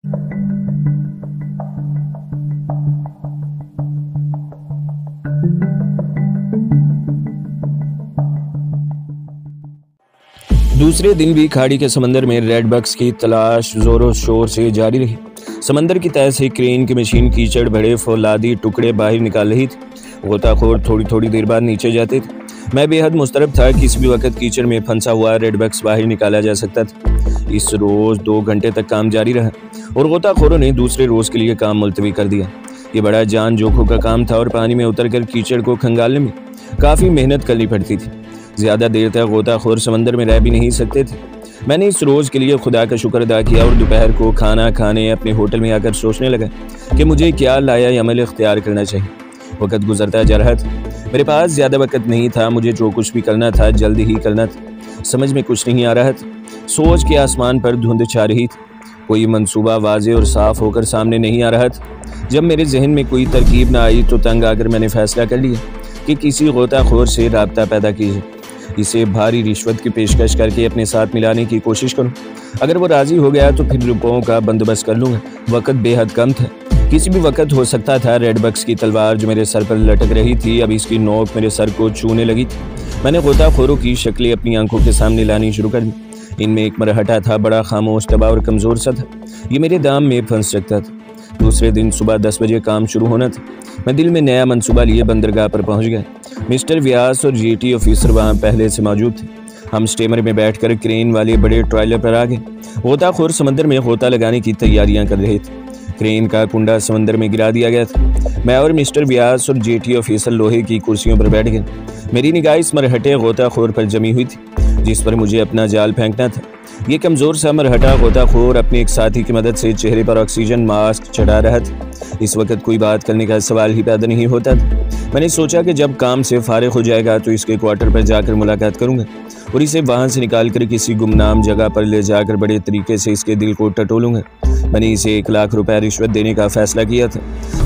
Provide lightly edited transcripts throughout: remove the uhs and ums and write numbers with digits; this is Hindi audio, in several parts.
दूसरे दिन भी खाड़ी के समंदर में रेड बक्स की तलाश जोरों शोर से जारी रही। समंदर की तह से क्रेन की मशीन कीचड़ भरे फौलादी टुकड़े बाहर निकाल रही थी। गोताखोर थोड़ी थोड़ी देर बाद नीचे जाते थे। मैं बेहद मुस्तरब था, किसी भी वक्त कीचड़ में फंसा हुआ रेड बक्स बाहर निकाला जा सकता था। इस रोज 2 घंटे तक काम जारी रहा और गोताखोरों ने दूसरे रोज के लिए काम मुलतवी कर दिया। ये बड़ा जान जोखों का काम था और पानी में उतरकर कीचड़ को खंगालने में काफ़ी मेहनत करनी पड़ती थी। ज़्यादा देर तक गोताखोर समंदर में रह भी नहीं सकते थे। मैंने इस रोज़ के लिए खुदा का शुक्र अदा किया और दोपहर को खाना खाने अपने होटल में आकर सोचने लगा कि मुझे क्या लाया अमल इख्तियार करना चाहिए। वक्त गुजरता जा रहा था, मेरे पास ज़्यादा वक्त नहीं था। मुझे जो कुछ भी करना था जल्दी ही करना था। समझ में कुछ नहीं आ रहा था। सोच के आसमान पर धुंध छा रही थी। कोई मंसूबा वाज़े और साफ होकर सामने नहीं आ रहा था। जब मेरे जहन में कोई तरकीब ना आई तो तंग आकर मैंने फैसला कर लिया कि किसी गोताखोर से राब्ता पैदा कीजिए, इसे भारी रिश्वत की पेशकश करके अपने साथ मिलाने की कोशिश करूं। अगर वो राज़ी हो गया तो फिर रुपयों का बंदोबस्त कर लूँगा। वक्त बेहद कम था, किसी भी वक्त हो सकता था। रेड बक्स की तलवार जो मेरे सर पर लटक रही थी, अब इसकी नोक मेरे सर को छूने लगी थी। मैंने गोताखोरों की शक्लें अपनी आंखों के सामने लानी शुरू कर दी। इनमें एक मरहटा था, बड़ा खामोश, तबाह और कमज़ोर सा था। ये मेरे दाम में फंस सकता था। दूसरे दिन सुबह 10 बजे काम शुरू होना था। मैं दिल में नया मंसूबा लिए बंदरगाह पर पहुंच गया। मिस्टर व्यास और जीटी ऑफिसर वहां पहले से मौजूद थे। हम स्टीमर में बैठकर क्रेन वाले बड़े ट्रायलर पर आ गए। गोताखोर समंदर में गोता लगाने की तैयारियां कर रहे थे। क्रेन का कुंडा समंदर में गिरा दिया गया था। मैं और मिस्टर व्यास और जीटी ऑफिसर लोहे की कुर्सियों पर बैठ गए। मेरी निगाह इस मरहटे गोताखोर पर जमी हुई थी जिस पर मुझे अपना जाल फेंकना था। ये कमज़ोर सा मरहटा गोताखोर अपने एक साथी की मदद से चेहरे पर ऑक्सीजन मास्क चढ़ा रहा था। इस वक्त कोई बात करने का सवाल ही पैदा नहीं होता था। मैंने सोचा कि जब काम से फारिग हो जाएगा तो इसके क्वार्टर पर जाकर मुलाकात करूंगा और इसे वहां से निकालकर किसी गुमनाम जगह पर ले जाकर बड़े तरीके से इसके दिल को टटोलूंगा। मैंने इसे 1 लाख रुपए रिश्वत देने का फैसला किया था।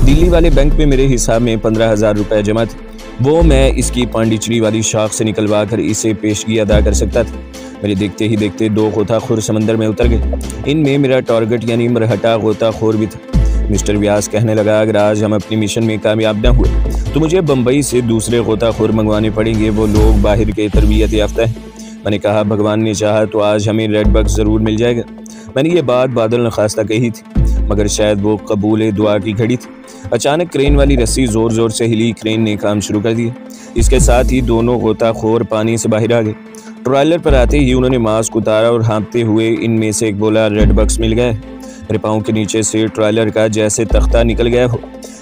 दिल्ली वाले बैंक में मेरे हिसाब में 15,000 रुपए जमा थे। वो मैं इसकी पांडिचेरी वाली शाख से निकलवा कर इसे पेशगी अदा कर सकता था। मेरे देखते ही देखते 2 गोताखोर समंदर में उतर गए। इनमें मेरा टारगेट यानी मरहटा गोताखोर भी था। मिस्टर व्यास कहने लगा, अगर आज हम अपनी मिशन में कामयाब न हुए तो मुझे बम्बई से दूसरे गोताखोर मंगवाने पड़ेंगे। वो लोग बाहर के तरबियत याफ्ता हैं। मैंने कहा, भगवान ने चाहा तो आज हमें रेड बक्स ज़रूर मिल जाएगा। मैंने ये बात बादल नखास्ता कही थी, मगर शायद वो कबूल दुआ की घड़ी थी। अचानक क्रेन वाली रस्सी ज़ोर ज़ोर से हिली। क्रेन ने काम शुरू कर दिया। इसके साथ ही दोनों गोताखोर पानी से बाहर आ गए। ट्रायलर पर आते ही उन्होंने मास्क उतारा और हाँफते हुए इनमें से एक बोला, रेड बक्स मिल गया। मेरे पाँव के नीचे से ट्रायलर का जैसे तख्ता निकल गया हो।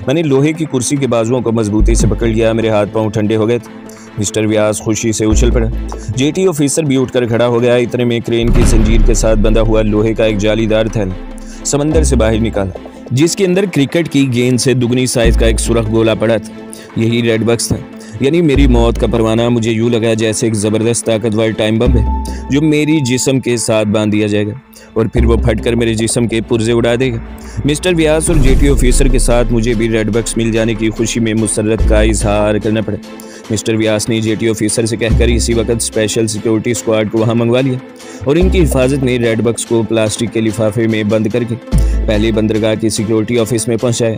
मैंने लोहे की कुर्सी के बाजुओं को मजबूती से पकड़ लिया। मेरे हाथ पाँव ठंडे हो गए थे। मिस्टर व्यास खुशी से उछल पड़ा। जेटी ऑफिसर भी उठकर खड़ा हो गया। इतने में क्रेन की जंजीर के साथ बंधा हुआ लोहे का एक जालीदार थैला समंदर से बाहर निकाला, जिसके अंदर क्रिकेट की गेंद से दुगनी साइज का एक सुरख गोला पड़ा था। यही रेड बक्स था, यानी मेरी मौत का परवाना। मुझे यूँ लगा जैसे एक ज़बरदस्त ताकतवर टाइम बम है जो मेरी जिस्म के साथ बांध दिया जाएगा और फिर वो फटकर मेरे जिस्म के पुर्जे उड़ा देगा। मिस्टर व्यास और जेटी ऑफिसर के साथ मुझे भी रेड बक्स मिल जाने की खुशी में मुसर्रत का इजहार करना पड़ा। मिस्टर व्यास ने जेटी ऑफिसर से कहकर इसी वक्त स्पेशल सिक्योरिटी स्क्वाड को वहां मंगवा लिया और इनकी हिफाजत में रेड बक्स को प्लास्टिक के लिफाफे में बंद करके पहले बंदरगाह की सिक्योरिटी ऑफिस में पहुंचाया।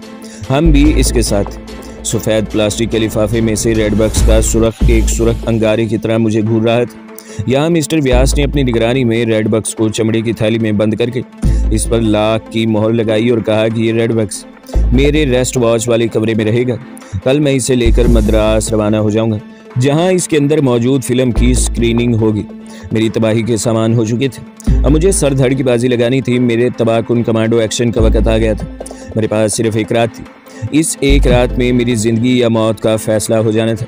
हम भी इसके साथ। सफ़ेद प्लास्टिक के लिफाफे में से रेड बक्स का सुरख एक सुरख अंगारे की तरह मुझे घूर रहा था। यहाँ मिस्टर व्यास ने अपनी निगरानी में रेड बक्स को चमड़े की थैली में बंद करके इस पर लाख की मोहर लगाई और कहा कि ये रेड बक्स मेरे रेस्ट वॉच वाले कमरे में रहेगा। कल मैं इसे लेकर मद्रास रवाना हो जाऊंगा, जहां इसके अंदर मौजूद फिल्म की स्क्रीनिंग होगी। मेरी तबाही के सामान हो चुके थे। अब मुझे सर धड़ की बाजी लगानी थी। मेरे तबाहकुन कमांडो एक्शन का वक्त आ गया था। मेरे पास सिर्फ एक रात थी। इस एक रात में मेरी ज़िंदगी या मौत का फैसला हो जाना था।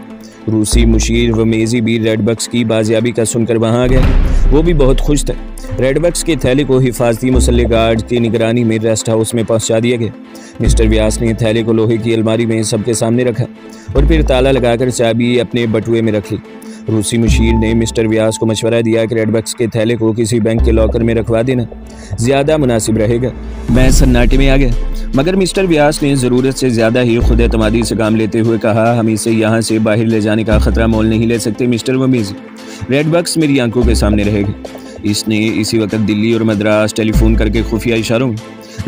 रूसी मुशीर वमेज़ी भी रेड बक्स की बाजियाबी का सुनकर वहाँ आ गया। वो भी बहुत खुश था। रेड बक्स के थैले को हिफाजती मुसल्ले गार्ड की निगरानी में रेस्ट हाउस में पहुँचा दिया गया। मिस्टर व्यास ने थैले को लोहे की अलमारी में सबके सामने रखा और फिर ताला लगाकर चाबी अपने बटुए में रख ली। रूसी मुशीर ने मिस्टर व्यास को मशवरा दिया कि रेड बक्स के थैले को किसी बैंक के लॉकर में रखवा देना ज़्यादा मुनासिब रहेगा। मैं सन्नाटे में आ गया, मगर मिस्टर व्यास ने ज़रूरत से ज़्यादा ही खुद एतमादी से काम लेते हुए कहा, हम इसे यहाँ से बाहर ले जाने का ख़तरा मोल नहीं ले सकते मिस्टर वमेज़ी। रेड बक्स मेरी आंखों के सामने रहेगा। इसने इसी वक्त दिल्ली और मद्रास टेलीफोन करके खुफिया इशारों में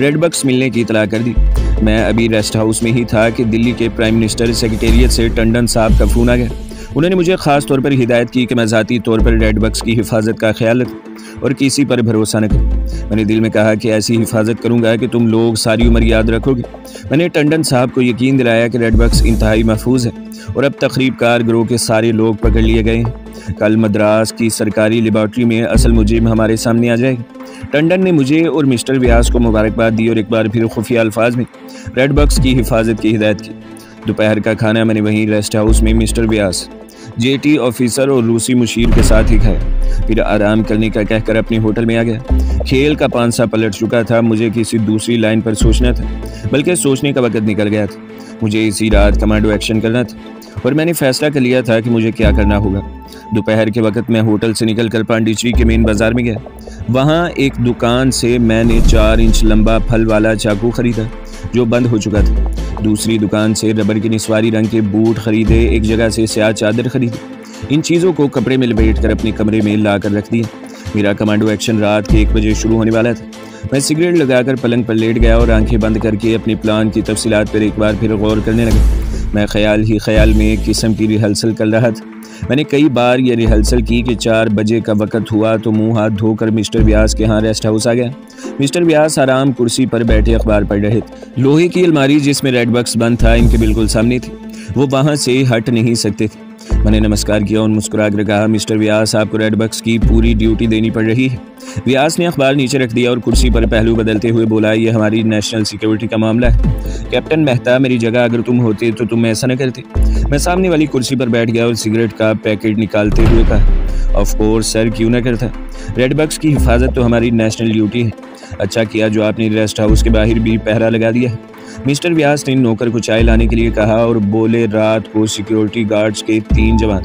रेड बक्स मिलने की इतला कर दी। मैं अभी रेस्ट हाउस में ही था कि दिल्ली के प्राइम मिनिस्टर सेक्रेटेरिएट से टंडन साहब का फ़ोन आ गया। उन्होंने मुझे ख़ास तौर पर हिदायत की कि मैं ज़ाती तौर पर रेड बक्स की हिफाजत का ख्याल रखूँ और किसी पर भरोसा न करूँ। मैंने दिल में कहा कि ऐसी हिफाजत करूँगा कि तुम लोग सारी उम्र याद रखोगे। मैंने टंडन साहब को यकीन दिलाया कि रेड बक्स इंतहाई महफूज है और अब तकरीबकार गिरोह के सारे लोग पकड़ लिए गए हैं। कल मद्रास की सरकारी लेबॉर्ट्री में असल मुजरिम हमारे सामने आ जाएगा। टंडन ने मुझे और मिस्टर व्यास को मुबारकबाद दी और एक बार फिर खुफिया अल्फाज में रेड बक्स की हिफाजत की हिदायत की। दोपहर का खाना मैंने वहीं रेस्ट हाउस में मिस्टर व्यास, जेटी ऑफिसर और रूसी मुशीर के साथ ही खाया। फिर आराम करने का कहकर अपने होटल में आ गया। खेल का पांसा पलट चुका था। मुझे किसी दूसरी लाइन पर सोचना था, बल्कि सोचने का वक्त निकल गया था। मुझे इसी रात कमांडो एक्शन करना था और मैंने फैसला कर लिया था कि मुझे क्या करना होगा। दोपहर के वक्त मैं होटल से निकलकर पांडिचेरी के मेन बाजार में गया। वहाँ एक दुकान से मैंने 4 इंच लंबा फल वाला चाकू खरीदा जो बंद हो चुका था। दूसरी दुकान से रबड़ के निस्वारी रंग के बूट खरीदे। एक जगह से स्याह चादर खरीदी। इन चीज़ों को कपड़े में लपेट कर अपने कमरे में ला कर रख दिया। मेरा कमांडो एक्शन रात के 1 बजे शुरू होने वाला था। मैं सिगरेट लगाकर पलंग पर लेट गया और आंखें बंद करके अपने प्लान की तफसीलात पर एक बार फिर गौर करने लगा। मैं ख्याल ही ख्याल में एक किस्म की रिहर्सल कर रहा था। मैंने कई बार ये रिहर्सल की कि 4 बजे का वक्त हुआ तो मुंह हाथ धोकर मिस्टर व्यास के यहाँ रेस्ट हाउस आ गया। मिस्टर व्यास आराम कुर्सी पर बैठे अखबार पढ़ रहे थे। लोहे की अलमारी जिसमें रेड बक्स बंद था इनके बिल्कुल सामने थी। वो वहाँ से हट नहीं सकते थे। मैंने नमस्कार किया और मुस्कुरा कर कहा, मिस्टर व्यास, आपको रेड बक्स की पूरी ड्यूटी देनी पड़ रही है। व्यास ने अखबार नीचे रख दिया और कुर्सी पर पहलू बदलते हुए बोला, यह हमारी नेशनल सिक्योरिटी का मामला है। कैप्टन मेहता, मेरी जगह अगर तुम होते तो तुम ऐसा न करते। मैं सामने वाली कुर्सी पर बैठ गया और सिगरेट का पैकेट निकालते हुए कहा, ऑफ कोर्स सर, क्यों न करता। रेड बक्स की हिफाजत तो हमारी नेशनल ड्यूटी है। अच्छा किया जो आपने रेस्ट हाउस के बाहर भी पहरा लगा दिया। मिस्टर व्यास ने नौकर को चाय लाने के लिए कहा और बोले, रात को सिक्योरिटी गार्ड्स के 3 जवान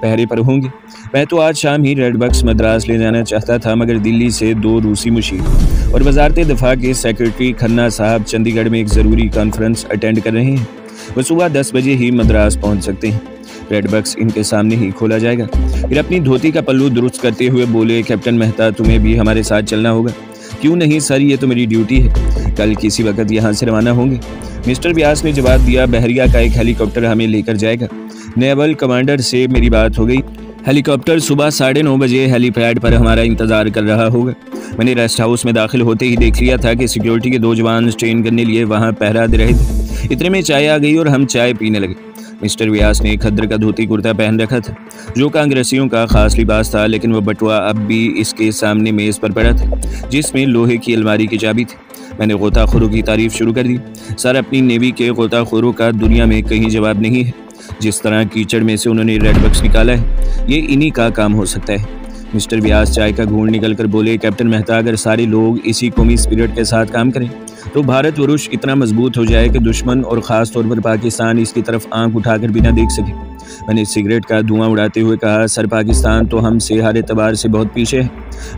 पहरे पर होंगे। मैं तो आज शाम ही रेड बक्स मद्रास ले जाना चाहता था, मगर दिल्ली से 2 रूसी मुशीर और वजारत दिफा के सेक्रेटरी खन्ना साहब चंडीगढ़ में एक ज़रूरी कॉन्फ्रेंस अटेंड कर रहे हैं। वो सुबह 10 बजे ही मद्रास पहुंच सकते हैं। रेड बक्स इनके सामने ही खोला जाएगा। फिर अपनी धोती का पल्लू दुरुस्त करते हुए बोले, कैप्टन मेहता, तुम्हें भी हमारे साथ चलना होगा। क्यों नहीं सर, ये तो मेरी ड्यूटी है। कल किसी वक्त यहाँ से रवाना होंगे। मिस्टर व्यास ने जवाब दिया, बहरिया का एक हेलीकॉप्टर हमें लेकर जाएगा। नेवल कमांडर से मेरी बात हो गई। हेलीकॉप्टर सुबह 9:30 बजे हेलीपैड पर हमारा इंतजार कर रहा होगा। मैंने रेस्ट हाउस में दाखिल होते ही देख लिया था कि सिक्योरिटी के 2 जवान स्टेन करने लिए वहाँ पहरा दे रहे थे। इतने में चाय आ गई और हम चाय पीने लगे। मिस्टर व्यास ने खद्र का धोती कुर्ता पहन रखा था जो कांग्रेसियों का खास लिबास था, लेकिन वह बटुआ अब भी इसके सामने मेज़ पर पड़ा था जिसमें लोहे की अलमारी की चाबी थी। मैंने गोताखोरों की तारीफ शुरू कर दी। सर, अपनी नेवी के गोताखोरों का दुनिया में कहीं जवाब नहीं है। जिस तरह कीचड़ में से उन्होंने रेड बक्स निकाला है, ये इन्हीं का काम हो सकता है। मिस्टर व्यास चाय का घूंट निकल कर बोले, कैप्टन मेहता, अगर सारे लोग इसी कौमी स्पिरिट के साथ काम करें तो भारत वरुष इतना मजबूत हो जाए कि दुश्मन और ख़ास तौर पर पाकिस्तान इसकी तरफ आंख उठाकर भी ना देख सके। मैंने सिगरेट का धुआं उड़ाते हुए कहा, सर, पाकिस्तान तो हमसे हर एतबार से बहुत पीछे है।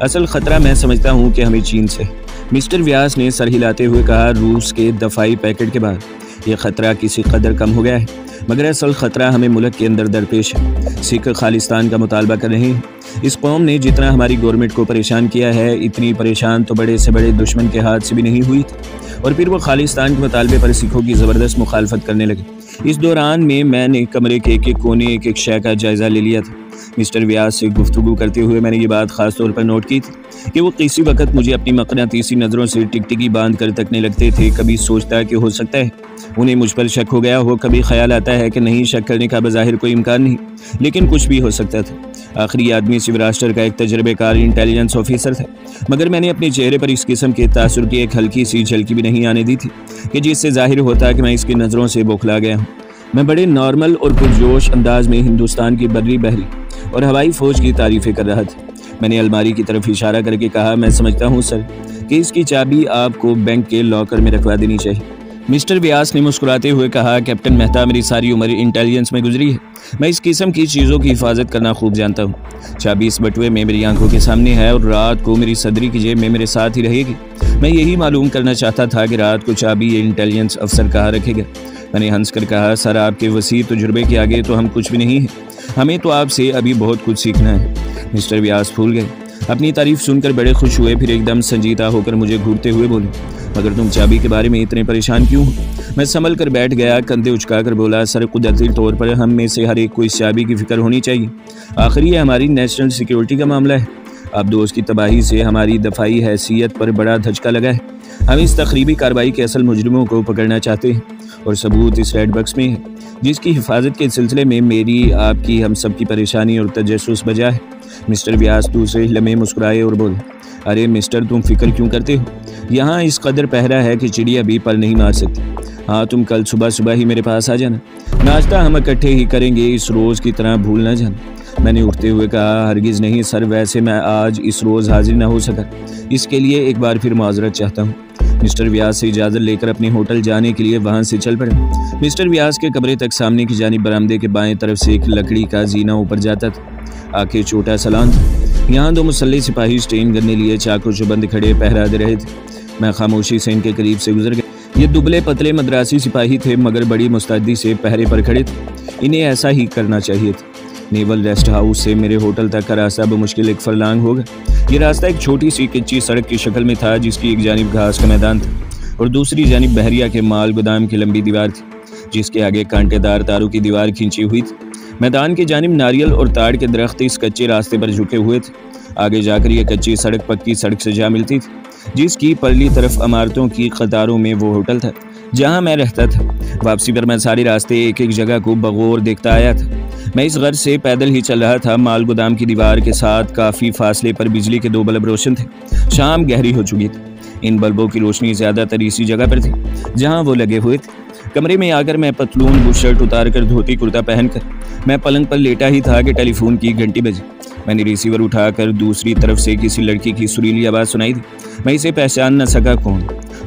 असल ख़तरा मैं समझता हूँ कि हमें चीन से। मिस्टर व्यास ने सर हिलाते हुए कहा, रूस के दफाई पैकेट के बाद ये ख़तरा किसी कदर कम हो गया है, मगर असल ख़तरा हमें मुल्क के अंदर दरपेश है। सिख खालिस्तान का मुतालबा कर रहे हैं। इस कौम ने जितना हमारी गवर्नमेंट को परेशान किया है, इतनी परेशान तो बड़े से बड़े दुश्मन के हाथ से भी नहीं हुई थी। और फिर वो खालिस्तान के मुतालबे पर सिखों की ज़बरदस्त मुखालफत करने लगे। इस दौरान में मैंने कमरे के एक कोने एक शय का जायज़ा ले लिया था। मिस्टर व्यास से गुफ्तगू करते हुए मैंने ये बात ख़ास तौर पर नोट की थी कि वो किसी वक्त मुझे अपनी मकनातीसी नज़रों से टिकटिकी बांध कर तकने लगते थे। कभी सोचता कि हो सकता है उन्हें मुझ पर शक हो गया हो, कभी ख्याल आता है कि नहीं, शक करने का बज़ाहिर कोई इम्कान नहीं, लेकिन कुछ भी हो सकता था। आखिरी आदमी शिवराष्ट्र का एक तजर्बेकार इंटेलिजेंस ऑफिसर था, मगर मैंने अपने चेहरे पर इस किस्म के तासुर की एक हल्की सी झलकी भी नहीं आने दी थी कि जिससे जाहिर होता कि मैं इसकी नज़रों से बौखला गया हूँ। मैं बड़े नॉर्मल और पुरजोश अंदाज में हिंदुस्तान की बर्री बहरी और हवाई फ़ौज की तारीफ़ें कर रहा था। मैंने अलमारी की तरफ इशारा करके कहा, मैं समझता हूँ सर कि इसकी चाबी आपको बैंक के लॉकर में रखवा देनी चाहिए। मिस्टर व्यास ने मुस्कुराते हुए कहा, कैप्टन मेहता, मेरी सारी उम्र इंटेलिजेंस में गुजरी है। मैं इस किस्म की चीज़ों की हिफाजत करना खूब जानता हूँ। चाबी इस बटुए में मेरी आंखों के सामने है और रात को मेरी सदरी की जेब में मेरे साथ ही रहेगी। मैं यही मालूम करना चाहता था कि रात को चाबी ये इंटेलिजेंस अफसर कहाँ रखेगा। मैंने हंस कर कहा, सर, आपके वसी तजुर्बे के आगे तो हम कुछ भी नहीं हैं। हमें तो आपसे अभी बहुत कुछ सीखना है। मिस्टर व्यास फूल गए। अपनी तारीफ सुनकर बड़े खुश हुए, फिर एकदम संजीदा होकर मुझे घूरते हुए बोले, मगर तुम चाबी के बारे में इतने परेशान क्यों हो? मैं संभल कर बैठ गया, कंधे उचकाकर बोला, सर कुदरती तौर पर हम में से हर एक को इस चाबी की फिक्र होनी चाहिए। आखिर ये हमारी नेशनल सिक्योरिटी का मामला है। अब दोस्त की तबाही से हमारी दफाई हैसियत पर बड़ा धचका लगा है। हम इस तकरीबी कार्रवाई के असल मुजरिमों को पकड़ना चाहते हैं और सबूत इस रेड बक्स में है, जिसकी हिफाजत के सिलसिले में मेरी, आपकी, हम सब की परेशानी और तजस्सुस बजा है। मिस्टर व्यास दूसरे लम्हे मुस्कुराए और बोले, अरे मिस्टर, तुम फिक्र क्यों करते हो? यहाँ इस कदर पहरा है कि चिड़िया भी पर नहीं मार सकती। हाँ, तुम कल सुबह सुबह ही मेरे पास आ जाना। नाश्ता हम इकट्ठे ही करेंगे, इस रोज़ की तरह भूल ना जाना। मैंने उठते हुए कहा, हरगिज़ नहीं सर, वैसे मैं आज इस रोज़ हाजिर न हो सका, इसके लिए एक बार फिर माजरत चाहता हूँ। मिस्टर व्यास से इजाज़त लेकर अपने होटल जाने के लिए वहाँ से चल पड़े। मिस्टर व्यास के कमरे तक सामने की जानिब बरामदे के बाएं तरफ से एक लकड़ी का जीना ऊपर जाता था। आके छोटा सलान था। यहाँ 2 मुसल्ले सिपाही स्टेन करने लिए चाकू चुबंद खड़े पहरा दे रहे थे। मैं खामोशी से इनके करीब से गुजर गया। ये दुबले पतले मद्रासी सिपाही थे, मगर बड़ी मुस्तैदी से पहरे पर खड़े थे। इन्हें ऐसा ही करना चाहिए था। नेवल रेस्ट हाउस से मेरे होटल तक का रास्ता बमुश्किल 1 फरलांग होगा। ये रास्ता एक छोटी सी कच्ची सड़क की शक्ल में था, जिसकी एक जानिब घास का मैदान था और दूसरी जानिब बहरिया के माल गोदाम की लंबी दीवार थी, जिसके आगे कांटेदार तारों की दीवार खींची हुई थी। मैदान की जानिब नारियल और ताड़ के दरख्त इस कच्चे रास्ते पर झुके हुए थे। आगे जाकर यह कच्ची सड़क पक्की सड़क से जा मिलती थी, जिसकी परली तरफ इमारतों की कतारों में वो होटल था जहां मैं रहता था। वापसी पर मैं सारे रास्ते एक एक जगह को बगौर देखता आया था। मैं इस गर्ज से पैदल ही चल रहा था। माल गोदाम की दीवार के साथ काफ़ी फासले पर बिजली के 2 बल्ब रोशन थे। शाम गहरी हो चुकी थी। इन बल्बों की रोशनी ज़्यादातर इसी जगह पर थी जहाँ वो लगे हुए थे। कमरे में आकर मैं पतलून बुशर्ट उतार कर धोती कुर्ता पहनकर मैं पलंग पर लेटा ही था कि टेलीफोन की घंटी बजी। मैंने रिसीवर उठाकर दूसरी तरफ से किसी लड़की की सुरीली आवाज़ सुनाई दी। मैं इसे पहचान न सका कौन।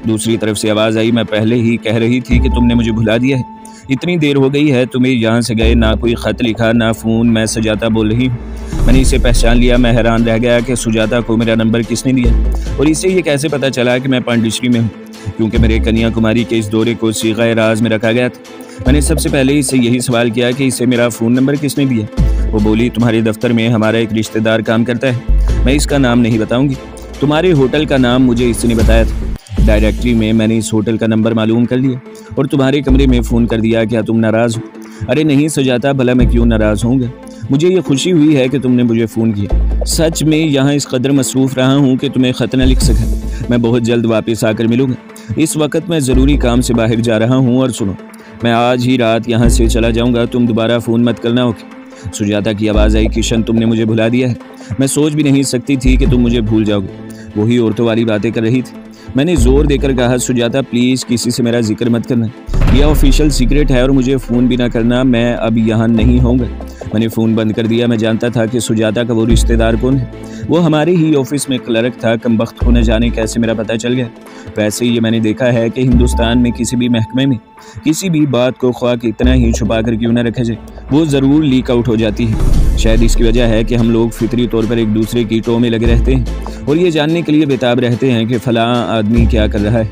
दूसरी तरफ से आवाज़ आई, मैं पहले ही कह रही थी कि तुमने मुझे भुला दिया है। इतनी देर हो गई है तुम्हें यहाँ से गए, ना कोई ख़त लिखा ना फ़ोन। मैं सुजाता बोल रही हूँ। मैंने इसे पहचान लिया। मैं हैरान रह गया कि सुजाता को मेरा नंबर किसने दिया और इसे ये कैसे पता चला कि मैं पांडिचेरी में हूँ, क्योंकि मेरे कन्याकुमारी के इस दौरे को सीगा राज में रखा गया था। मैंने सबसे पहले इससे यही सवाल किया कि इसे मेरा फ़ोन नंबर किसने दिया। वो बोली, तुम्हारे दफ्तर में हमारा एक रिश्तेदार काम करता है। मैं इसका नाम नहीं बताऊँगी। तुम्हारे होटल का नाम मुझे इसने बताया था। डायरेक्टरी में मैंने इस होटल का नंबर मालूम कर लिया और तुम्हारे कमरे में फ़ोन कर दिया। क्या तुम नाराज़ हो? अरे नहीं सुजाता, भला मैं क्यों नाराज़ होऊंगा। मुझे ये खुशी हुई है कि तुमने मुझे फ़ोन किया। सच में यहाँ इस कदर मसरूफ़ रहा हूँ कि तुम्हें ख़त न लिख सका। मैं बहुत जल्द वापस आकर मिलूँगा। इस वक्त मैं ज़रूरी काम से बाहर जा रहा हूँ। और सुनो, मैं आज ही रात यहाँ से चला जाऊँगा। तुम दोबारा फ़ोन मत करना, ओके? सुजाता की आवाज़ आई, किशन तुमने मुझे भुला दिया है। मैं सोच भी नहीं सकती थी कि तुम मुझे भूल जाओगे। वही औरतों वाली बातें कर रही थी। मैंने ज़ोर देकर कहा, सुजाता प्लीज़ किसी से मेरा जिक्र मत करना। यह ऑफिशियल सीक्रेट है और मुझे फ़ोन भी ना करना। मैं अब यहाँ नहीं होऊंगा। मैंने फ़ोन बंद कर दिया। मैं जानता था कि सुजाता का वो रिश्तेदार कौन है। वो हमारे ही ऑफिस में क्लर्क था। कमबख्त को न जाने कैसे मेरा पता चल गया। वैसे ये मैंने देखा है कि हिंदुस्तान में किसी भी महकमे में किसी भी बात को ख्वाह कितना ही छुपा कर क्यों न रखा जाए, वो ज़रूर लीक आउट हो जाती है। शायद इसकी वजह है कि हम लोग फितरी तौर पर एक दूसरे की टो में लगे रहते हैं और ये जानने के लिए बेताब रहते हैं कि फ़लाँ आदमी क्या कर रहा है,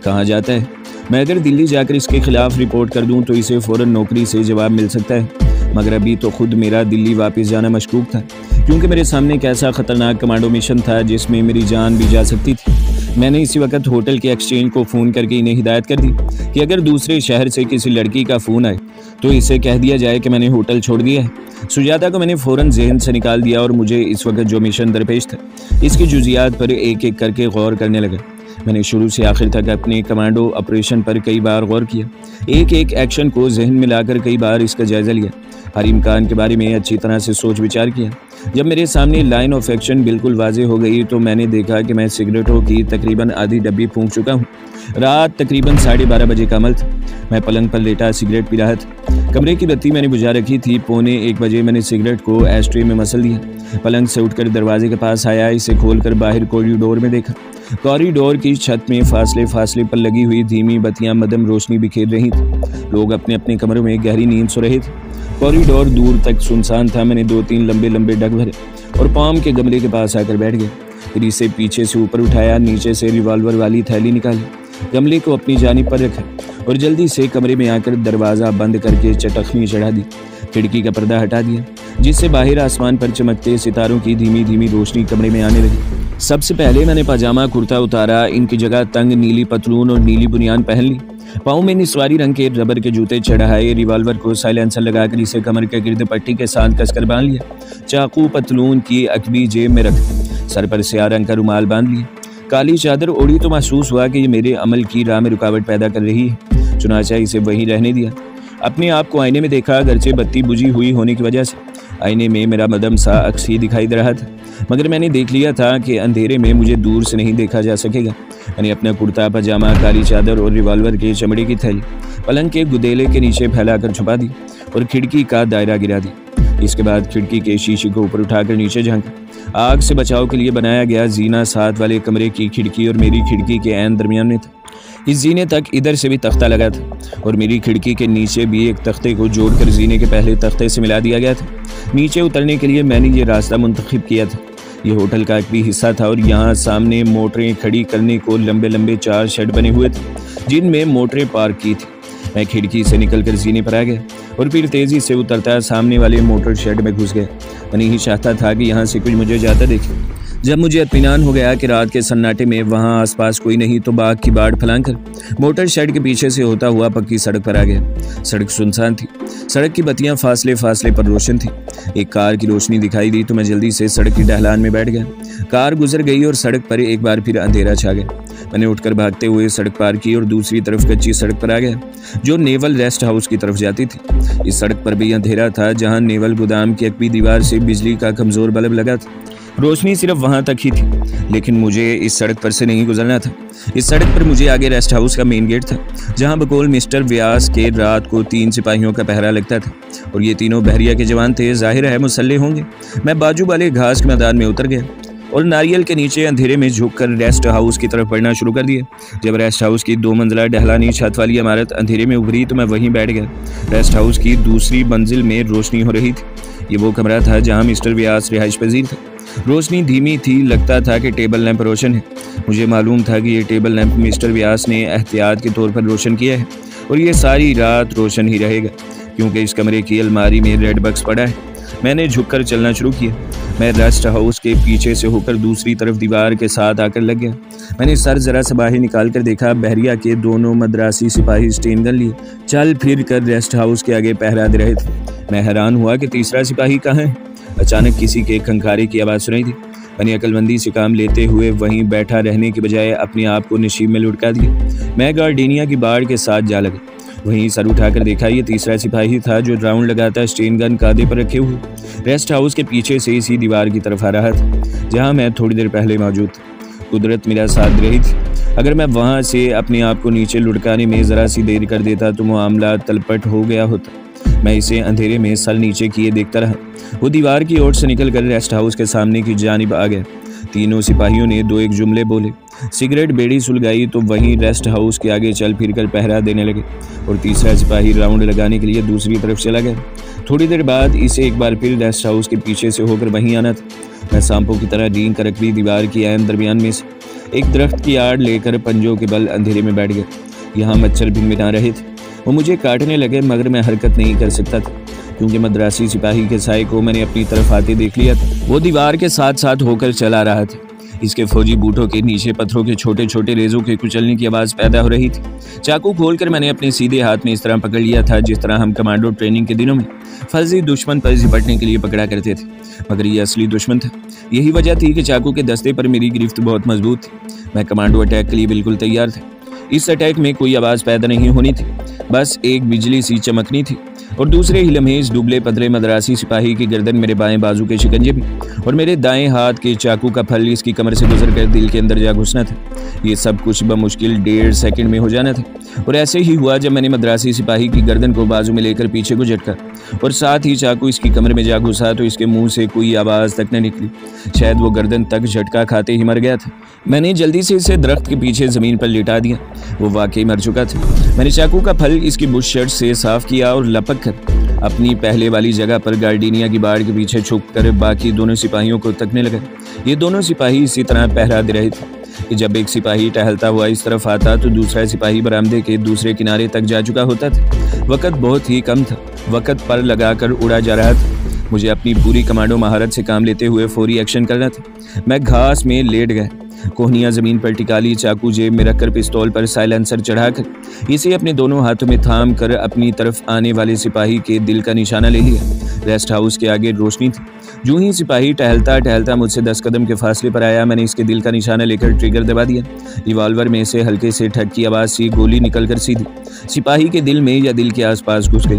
कहाँ जाता है। मैं अगर दिल्ली जाकर इसके खिलाफ रिपोर्ट कर दूं तो इसे फ़ौरन नौकरी से जवाब मिल सकता है। मगर अभी तो खुद मेरा दिल्ली वापस जाना मशकूक था, क्योंकि मेरे सामने एक ऐसा ख़तरनाक कमांडो मिशन था जिसमें मेरी जान भी जा सकती थी। मैंने इसी वक्त होटल के एक्सचेंज को फ़ोन करके इन्हें हिदायत कर दी कि अगर दूसरे शहर से किसी लड़की का फ़ोन आए तो इसे कह दिया जाए कि मैंने होटल छोड़ दिया है। सुजाता को मैंने फ़ौरन जहन से निकाल दिया और मुझे इस वक्त जो मिशन दरपेश था इसकी जुज़ियात पर एक एक करके गौर करने लगा। मैंने शुरू से आखिर तक अपने कमांडो ऑपरेशन पर कई बार गौर किया। एक एक एक्शन को जहन में लाकर कई बार इसका जायज़ा लिया। हर इम्कान के बारे में अच्छी तरह से सोच विचार किया। जब मेरे सामने लाइन ऑफ एक्शन बिल्कुल वाज़ेह हो गई तो मैंने देखा कि मैं सिगरेटों की तकरीबन आधी डब्बी फूंक चुका हूँ। रात तकरीबन 12:30 बजे का अमल था। मैं पलंग पर लेटा सिगरेट पी रहा था। कमरे की बत्ती मैंने बुझा रखी थी। 12:45 बजे मैंने सिगरेट को एस्ट्रे में मसल दिया। पलंग से उठकर दरवाजे के पास आया। इसे खोलकर बाहर कॉरिडोर में देखा। कॉरिडोर की छत में फासले फासले पर लगी हुई धीमी बत्तियां मध्यम रोशनी बिखेर रही थी। लोग अपने अपने कमरों में गहरी नींद सो रहे थे। कॉरिडोर दूर तक सुनसान था। मैंने 2-3 लंबे लंबे डग भरे और पाम के गमले के पास आकर बैठ गया। फिर इसे पीछे से ऊपर उठाया, नीचे से रिवॉल्वर वाली थैली निकाली, गमले को अपनी जानिब पर रखा और जल्दी से कमरे में आकर दरवाज़ा बंद करके चटखनी चढ़ा दी खिड़की का पर्दा हटा दिया, जिससे बाहर आसमान पर चमकते सितारों की धीमी धीमी रोशनी कमरे में आने लगी। सबसे पहले मैंने पजामा कुर्ता उतारा, इनकी जगह तंग नीली पतलून और नीली बुनियान पहन ली। पाँव में निस्वारी रंग के रबर के जूते चढ़ाए, रिवॉल्वर को साइलेंसर लगाकर इसे कमर के गिर्द पट्टी के साथ कसकर बांध लिया। चाकू पतलून की अकबी जेब में रख, सर पर स्याह रंग का रुमाल बांध लिया। काली चादर ओढ़ी तो महसूस हुआ कि ये मेरे अमल की राह में रुकावट पैदा कर रही है। चुनाचा इसे वहीं रहने दिया। अपने आप को आईने में देखा, अगरचे बत्ती बुझी हुई होने की वजह से आईने में मेरा मदम सा अक्स ही दिखाई दे रहा था, मगर मैंने देख लिया था कि अंधेरे में मुझे दूर से नहीं देखा जा सकेगा। मैंने अपना कुर्ता पजामा, काली चादर और रिवॉल्वर के चमड़े की थैली पलंग के गुदेले के नीचे फैलाकर छुपा दी और खिड़की का दायरा गिरा दिया। इसके बाद खिड़की के शीशे को ऊपर उठाकर नीचे झांका। आग से बचाव के लिए बनाया गया जीना साथ वाले कमरे की खिड़की और मेरी खिड़की के ऐन दरमियान में था। इस जीने तक इधर से भी तख्ता लगा था और मेरी खिड़की के नीचे भी एक तख्ते को जोड़कर जीने के पहले तख्ते से मिला दिया गया था। नीचे उतरने के लिए मैंने ये रास्ता मुंतखब किया था। ये होटल का एक भी हिस्सा था और यहाँ सामने मोटरें खड़ी करने को लंबे लंबे 4 शेड बने हुए थे, जिनमें मोटरें पार्क की थी। मैं खिड़की से निकलकर जीने पर आ गया और फिर तेजी से उतरता सामने वाले मोटर शेड में घुस गया। मैं नहीं चाहता था कि यहाँ से कुछ मुझे जाता देखे। जब मुझे इत्मीनान हो गया कि रात के सन्नाटे में वहाँ आसपास कोई नहीं, तो बाग की बाड़ फैलाकर मोटर शेड के पीछे से होता हुआ पक्की सड़क पर आ गया। सड़क सुनसान थी, सड़क की बत्तियां फासले फासले पर रोशन थी। एक कार की रोशनी दिखाई दी तो मैं जल्दी से सड़क की ढलान में बैठ गया। कार गुजर गई और सड़क पर एक बार फिर अंधेरा छा गया। मैंने उठकर भागते हुए सड़क पार की और दूसरी तरफ कच्ची सड़क पर आ गया जो नेवल रेस्ट हाउस की तरफ जाती थी। इस सड़क पर भी अंधेरा था, जहाँ नेवल गोदाम की अकबी दीवार से बिजली का कमजोर बल्ब लगा था। रोशनी सिर्फ वहां तक ही थी, लेकिन मुझे इस सड़क पर से नहीं गुजरना था। इस सड़क पर मुझे आगे रेस्ट हाउस का मेन गेट था, जहां बकौल मिस्टर व्यास के रात को 3 सिपाहियों का पहरा लगता था और ये तीनों बहरिया के जवान थे। जाहिर है मुसल्ले होंगे। मैं बाजू वाले घास के मैदान में उतर गया और नारियल के नीचे अंधेरे में झुककर रेस्ट हाउस की तरफ बढ़ना शुरू कर दिया। जब रेस्ट हाउस की 2 मंजिला ढलानी छत वाली इमारत अंधेरे में उभरी तो मैं वहीं बैठ गया। रेस्ट हाउस की दूसरी मंजिल में रोशनी हो रही थी। ये वो कमरा था जहां मिस्टर व्यास रिहाइश पजीर था। रोशनी धीमी थी, लगता था कि टेबल लैंप रोशन है। मुझे मालूम था कि ये टेबल लैंप मिस्टर व्यास ने एहतियात के तौर पर रोशन किया है और ये सारी रात रोशन ही रहेगा, क्योंकि इस कमरे की अलमारी में रेड बक्स पड़ा है। मैंने झुककर चलना शुरू किया। मैं रेस्ट हाउस के पीछे से होकर दूसरी तरफ दीवार के साथ आकर लग गया। मैंने सर जरा से बाहर निकाल कर देखा, बहरिया के दोनों मद्रासी सिपाही स्टेन गन लिए चल फिर कर रेस्ट हाउस के आगे पहरा दे रहे थे। मैं हैरान हुआ कि तीसरा सिपाही कहाँ है। अचानक किसी के खंखारे की आवाज़ सुनाई दी। मैंने अक्लमंदी से काम लेते हुए वहीं बैठा रहने के बजाय अपने आप को नशीब में लुढ़का दिया। मैं गार्डिनिया की बाड़ के साथ जा लगा। वहीं सर उठाकर देखा, ये तीसरा सिपाही था जो राउंड लगाता स्टेन गन कांधे पर रखे हुए रेस्ट हाउस के पीछे से इसी दीवार की तरफ आ रहा था जहां मैं थोड़ी देर पहले मौजूद था। कुदरत मेरा साथ दे रही थी। अगर मैं वहां से अपने आप को नीचे लुढ़काने में ज़रा सी देर कर देता तो मामला तलपट हो गया होता। मैं इसे अंधेरे में सर नीचे किए देखता रहा। वो दीवार की ओर से निकलकर रेस्ट हाउस के सामने की जानिब आ गया। तीनों सिपाहियों ने 2-1 जुमले बोले, सिगरेट बेड़ी सुलगाई तो वहीं रेस्ट हाउस के आगे चल फिर कर पहरा देने लगे और तीसरा सिपाही राउंड लगाने के लिए दूसरी तरफ चला गया। थोड़ी देर बाद इसे एक बार फिर रेस्ट हाउस के पीछे से होकर वहीं आना था। मैं सांपों की तरह रींग कर रखी दीवार की ऐन दरमियान में से एक दरख्त की आड़ लेकर पंजों के बल अंधेरे में बैठ गया। यहाँ मच्छर भिनभिना रहे थे। वो मुझे काटने लगे, मगर मैं हरकत नहीं कर सकता था क्योंकि मद्रासी सिपाही के साए को मैंने अपनी तरफ आते देख लिया था। वो दीवार के साथ साथ होकर चला रहा था। इसके फौजी बूटों के नीचे पत्थरों के छोटे छोटे रेजों के कुचलने की आवाज़ पैदा हो रही थी। चाकू खोलकर मैंने अपने सीधे हाथ में इस तरह पकड़ लिया था जिस तरह हम कमांडो ट्रेनिंग के दिनों में फर्जी दुश्मन पर निपटने के लिए पकड़ा करते थे, मगर ये असली दुश्मन था। यही वजह थी कि चाकू के दस्ते पर मेरी गिरफ्त बहुत मजबूत थी। मैं कमांडो अटैक के लिए बिल्कुल तैयार था। इस अटैक में कोई आवाज़ पैदा नहीं होनी थी, बस एक बिजली सी चमकनी थी और दूसरे ही लम्हे इस दुबले पतले मद्रासी सिपाही की गर्दन, मेरे बाएं बाजू के शिकंजे भी और मेरे दाएं हाथ के चाकू का फल इसकी कमर से गुजरकर दिल के अंदर जा घुसना था। ये सब कुछ बमुश्किल 1.5 सेकंड में हो जाना था और ऐसे ही हुआ जब मैंने मद्रासी सिपाही की गर्दन को बाजू में लेकर पीछे को झटका और साथ ही चाकू इसकी कमर में जा घुसा तो इसके मुंह से कोई आवाज़ तक न निकली। शायद वो गर्दन तक झटका खाते ही मर गया था। मैंने जल्दी से इसे दरख्त के पीछे ज़मीन पर लिटा दिया। वो वाकई मर चुका था। मैंने चाकू का फल इसकी बुश शर्ट से साफ किया और लपक कर अपनी पहले वाली जगह पर गार्डिनिया की बाड़ के पीछे छुप कर बाकी दोनों सिपाहियों को तकने लगा। ये दोनों सिपाही इसी तरह पहरा दे रहे थे। कि जब एक सिपाही टहलता हुआ इस तरफ आता तो दूसरा सिपाही बरामदे के दूसरे किनारे तक जा चुका होता था। वक्त बहुत ही कम था, वक्त पर लगाकर उड़ा जा रहा था। मुझे अपनी पूरी कमांडो महारत से काम लेते हुए फौरी एक्शन करना था। मैं घास में लेट गया, कोहनियाँ ज़मीन पर टिका ली, चाकू जेब में रखकर पिस्तौल पर साइलेंसर चढ़ाकर इसे अपने दोनों हाथों में थाम कर अपनी तरफ आने वाले सिपाही के दिल का निशाना ले लिया। रेस्ट हाउस के आगे रोशनी थी। जो ही सिपाही टहलता टहलता मुझसे 10 कदम के फासले पर आया, मैंने इसके दिल का निशाना लेकर ट्रिगर दबा दिया। रिवॉल्वर में से हल्के से ठक की आवाज़ सी गोली निकलकर सीधी सिपाही के दिल में या दिल के आसपास घुस गई।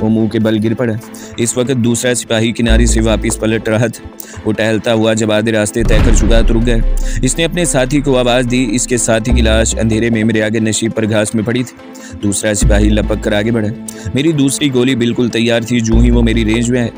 वो मुंह के बल गिर पड़ा। इस वक्त दूसरा सिपाही किनारे से वापस पलट रहा था। वो टहलता हुआ जब आधे रास्ते तय कर चुका तो रुक गया। इसने अपने साथी को आवाज़ दी। इसके साथी की लाश अंधेरे में मेरे आगे नशीब पर घास में पड़ी थी। दूसरा सिपाही लपक कर आगे बढ़ा। मेरी दूसरी गोली बिल्कुल तैयार थी। जो ही वो मेरी रेंज में है,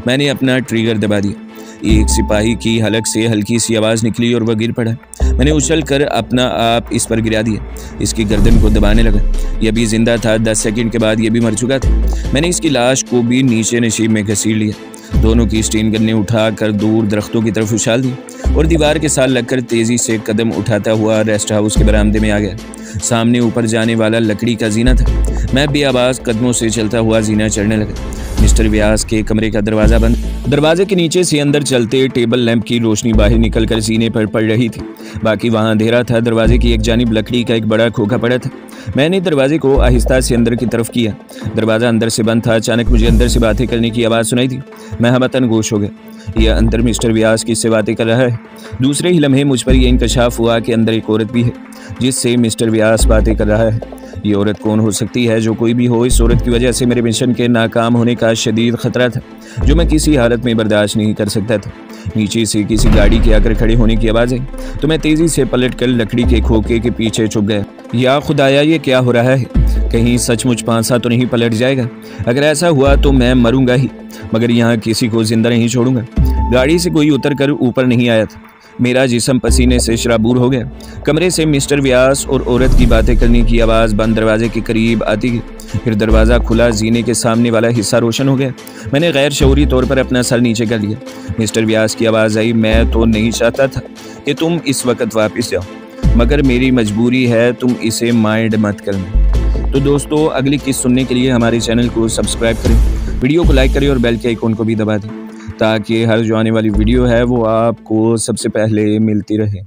मैंने अपना ट्रिगर दबा दिया। एक सिपाही की हलक से हल्की सी आवाज़ निकली और वह गिर पड़ा। मैंने उछल कर अपना आप इस पर गिरा दिया। इसकी गर्दन को दबाने लगा। यह भी जिंदा था। 10 सेकंड के बाद यह भी मर चुका था। मैंने इसकी लाश को भी नीचे नशीब में घसीट लिया। दोनों की स्टीन गन्ने उठाकर दूर दरख्तों की तरफ उछाल दी और दीवार के साथ लगकर तेजी से कदम उठाता हुआ रेस्ट हाउस के बरामदे में आ गया। सामने ऊपर जाने वाला लकड़ी का जीना था। मैं बेआवाज़ कदमों से चलता हुआ जीना चढ़ने लगा। मिस्टर व्यास के कमरे का दरवाज़ा बंद। दरवाजे के नीचे से अंदर चलते टेबल लैंप की रोशनी बाहर निकलकर सीने पर पड़ रही थी। बाकी वहाँ अंधेरा था। दरवाजे की एक जानिब लकड़ी का एक बड़ा खोखा पड़ा था। मैंने दरवाजे को आहिस्ता से अंदर की तरफ किया। दरवाज़ा अंदर से बंद था। अचानक मुझे अंदर से बातें करने की आवाज़ सुनाई दी। मैं हमतन गोश हो गया। यह अंदर मिस्टर व्यास किससे बातें कर रहा है। दूसरे ही लम्हे मुझ पर यह इंकशाफ हुआ कि अंदर एक औरत भी है जिससे मिस्टर व्यास बातें कर रहा है। ये औरत कौन हो सकती है? जो कोई भी हो, इस औरत की वजह से मेरे मिशन के नाकाम होने का शदीद खतरा था, जो मैं किसी हालत में बर्दाश्त नहीं कर सकता था। नीचे से किसी गाड़ी के आकर खड़े होने की आवाज़ आई तो मैं तेज़ी से पलटकर लकड़ी के खोखे के पीछे छुप गया। या खुदाया, ये क्या हो रहा है? कहीं सचमुच पांसा तो नहीं पलट जाएगा? अगर ऐसा हुआ तो मैं मरूंगा ही, मगर यहाँ किसी को जिंदा नहीं छोड़ूंगा। गाड़ी से कोई उतर कर ऊपर नहीं आया था। मेरा जिस्म पसीने से शराबूर हो गया। कमरे से मिस्टर व्यास और औरत की बातें करने की आवाज़ बंद दरवाजे के करीब आती गई। फिर दरवाज़ा खुला। जीने के सामने वाला हिस्सा रोशन हो गया। मैंने गैर शऊरी तौर पर अपना सर नीचे कर लिया। मिस्टर व्यास की आवाज़ आई, मैं तो नहीं चाहता था कि तुम इस वक्त वापस जाओ, मगर मेरी मजबूरी है। तुम इसे माइंड मत करना। तो दोस्तों, अगली किस्त सुनने के लिए हमारे चैनल को सब्सक्राइब करें, वीडियो को लाइक करें और बेल के आइकन को भी दबा दें ताकि हर जो आने वाली वीडियो है वो आपको सबसे पहले मिलती रहे।